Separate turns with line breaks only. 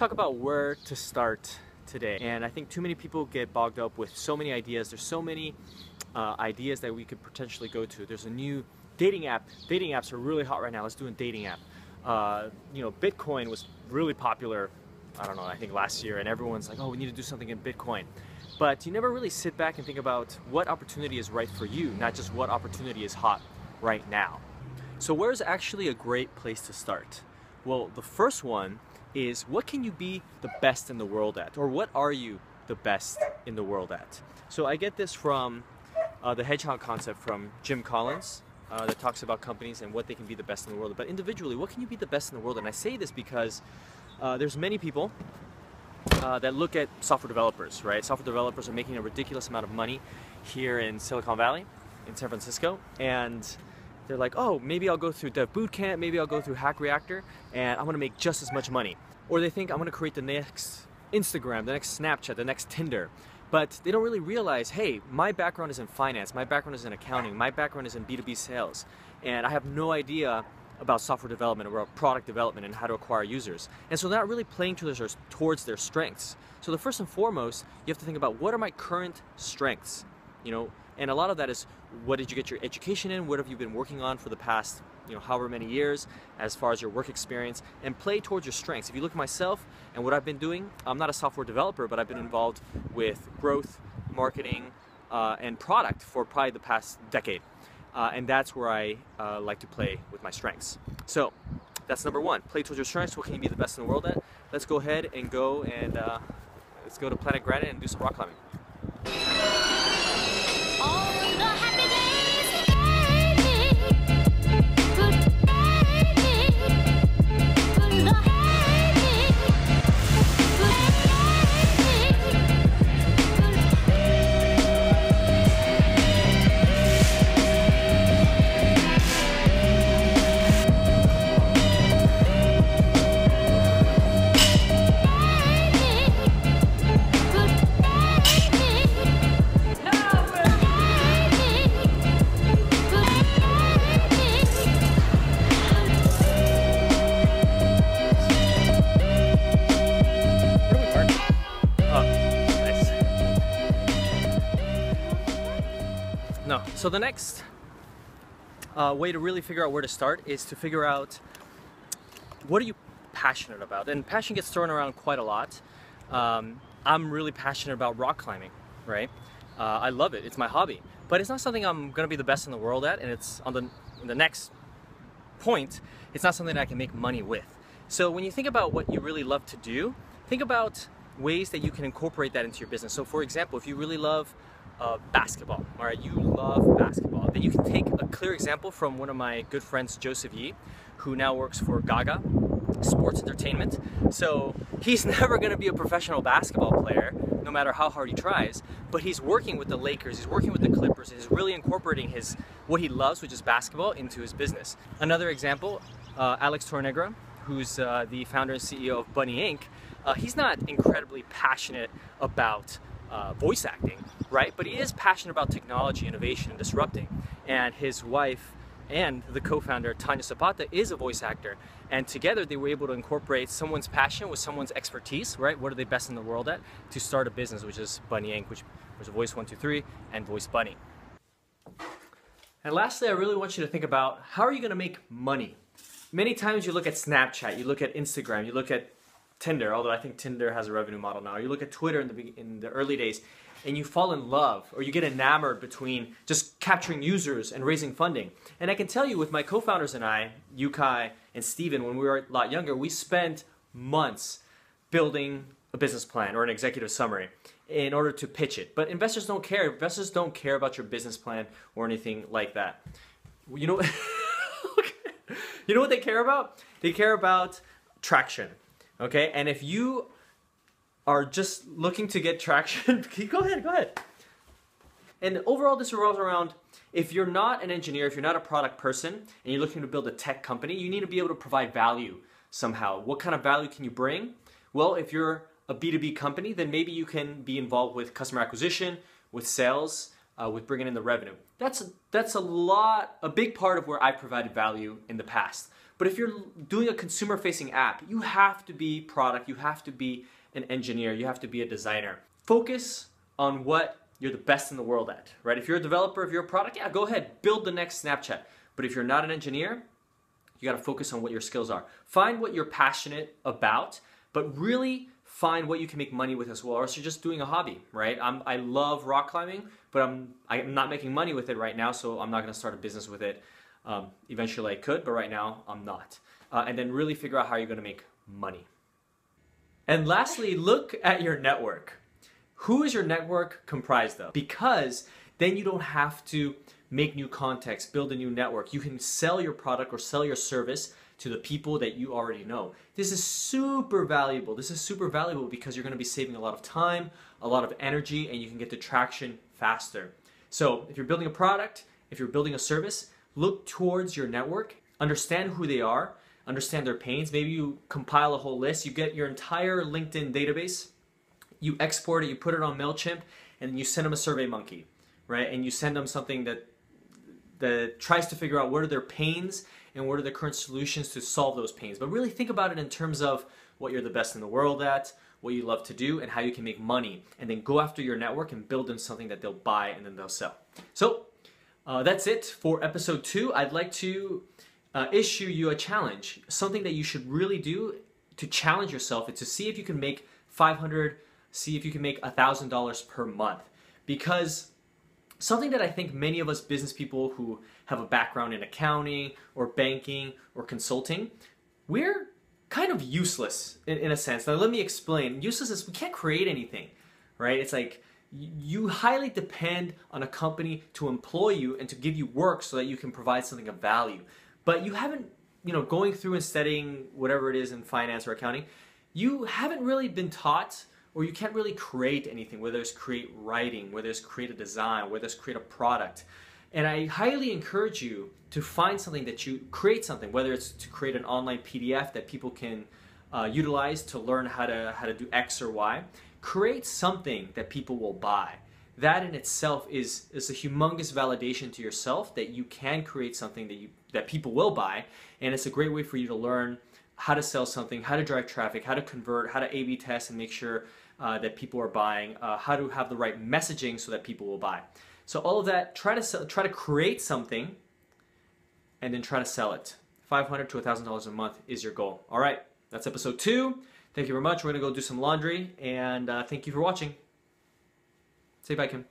talk about where to start today. And I think too many people get bogged up with so many ideas. There's so many ideas that we could potentially go to. There's a new dating app. Dating apps are really hot right now. Let's do a dating app. You know, Bitcoin was really popular, I don't know, I think last year, and everyone's like, oh, we need to do something in Bitcoin. But you never really sit back and think about what opportunity is right for you, not just what opportunity is hot right now. So where's actually a great place to start? Well, the first one is, what can you be the best in the world at? Or what are you the best in the world at? So I get this from the hedgehog concept from Jim Collins that talks about companies and what they can be the best in the world. But individually, what can you be the best in the world? And I say this because there's many people that look at software developers, right? Software developers are making a ridiculous amount of money here in Silicon Valley, in San Francisco, and they're like, oh, maybe I'll go through Dev Bootcamp, maybe I'll go through Hack Reactor, and I'm gonna make just as much money. Or they think I'm gonna create the next Instagram, the next Snapchat, the next Tinder. But they don't really realize, hey, my background is in finance, my background is in accounting, my background is in B2B sales, and I have no idea about software development or about product development and how to acquire users. And so they're not really playing towards their strengths. So the first and foremost, you have to think about, what are my current strengths? You know, and a lot of that is, what did you get your education in? What have you been working on for the past, you know, however many years, as far as your work experience, and play towards your strengths. If you look at myself and what I've been doing, I'm not a software developer, but I've been involved with growth, marketing, and product for probably the past decade. And that's where I like to play with my strengths. So that's number one, play towards your strengths. What can you be the best in the world at? Let's go ahead and let's go to Planet Granite and do some rock climbing. No. So the next way to really figure out where to start is to figure out, what are you passionate about? And passion gets thrown around quite a lot. I'm really passionate about rock climbing, right? I love it. It's my hobby. But it's not something I'm going to be the best in the world at, and it's on the next point, it's not something that I can make money with. So when you think about what you really love to do, think about ways that you can incorporate that into your business. So for example, if you really love basketball, all right, you love basketball, then you can take a clear example from one of my good friends, Joseph Yee, who now works for Gaga Sports Entertainment. So he's never going to be a professional basketball player, no matter how hard he tries, but he's working with the Lakers, he's working with the Clippers, he's really incorporating what he loves, which is basketball, into his business. Another example, Alex Tornegra, who's the founder and CEO of Bunny Inc., he's not incredibly passionate about voice acting, right? But he is passionate about technology, innovation, and disrupting. And his wife and the co-founder, Tanya Zapata, is a voice actor. And together they were able to incorporate someone's passion with someone's expertise, right? What are they best in the world at? To start a business, which is Bunny Inc., which was Voice 123 and Voice Bunny. And lastly, I really want you to think about, how are you going to make money? Many times you look at Snapchat, you look at Instagram, you look at Tinder, although I think Tinder has a revenue model now. You look at Twitter in the early days, and you fall in love, or you get enamored between just capturing users and raising funding. And I can tell you, with my co-founders and I, Yukai and Steven, when we were a lot younger, we spent months building a business plan or an executive summary in order to pitch it. But investors don't care. Investors don't care about your business plan or anything like that. You know, you know what they care about? They care about traction. Okay, and if you are just looking to get traction, go ahead. And overall, this revolves around, if you're not an engineer, if you're not a product person, and you're looking to build a tech company, you need to be able to provide value somehow. What kind of value can you bring? Well, if you're a B2B company, then maybe you can be involved with customer acquisition, with sales, with bringing in the revenue. That's a big part of where I provided value in the past. But if you're doing a consumer-facing app, you have to be product, you have to be an engineer, you have to be a designer. Focus on what you're the best in the world at, right? If you're a developer of your product, yeah, go ahead, build the next Snapchat. But if you're not an engineer, you gotta focus on what your skills are. Find what you're passionate about, but really find what you can make money with as well, or else you're just doing a hobby, right? I love rock climbing, but I'm not making money with it right now, so I'm not gonna start a business with it. Eventually I could, but right now I'm not. And then really figure out how you're gonna make money. And lastly, look at your network. Who is your network comprised of? Because then you don't have to make new contacts, build a new network. You can sell your product or sell your service to the people that you already know. This is super valuable. This is super valuable because you're gonna be saving a lot of time, a lot of energy, and you can get the traction faster. So if you're building a product, if you're building a service, look towards your network, understand who they are, understand their pains. Maybe you compile a whole list, you get your entire LinkedIn database, you export it, you put it on MailChimp, and then you send them a SurveyMonkey, right? And you send them something that tries to figure out what are their pains and what are the current solutions to solve those pains. But really think about it in terms of what you're the best in the world at, what you love to do, and how you can make money. And then go after your network and build them something that they'll buy and then they'll sell. So that's it for episode 2. I'd like to issue you a challenge. Something that you should really do to challenge yourself is to see if you can make $500, see if you can make $1,000 per month. Because something that I think many of us business people who have a background in accounting or banking or consulting, we're kind of useless in a sense. Now let me explain. Useless is we can't create anything, right? It's like you highly depend on a company to employ you and to give you work so that you can provide something of value. But you haven't, going through and studying whatever it is in finance or accounting, you haven't really been taught, or you can't really create anything, whether it's create writing, whether it's create a design, whether it's create a product. And I highly encourage you to find something that you create something, whether it's to create an online PDF that people can utilize to learn how to do X or Y. Create something that people will buy. That in itself is a humongous validation to yourself that you can create something that people will buy, and it's a great way for you to learn how to sell something, how to drive traffic, how to convert, how to A/B test and make sure that people are buying, how to have the right messaging so that people will buy. So all of that, try to create something and then try to sell it. $500 to $1,000 a month is your goal. All right, that's episode 2. Thank you very much. We're gonna go do some laundry, and thank you for watching. Say bye, Kim.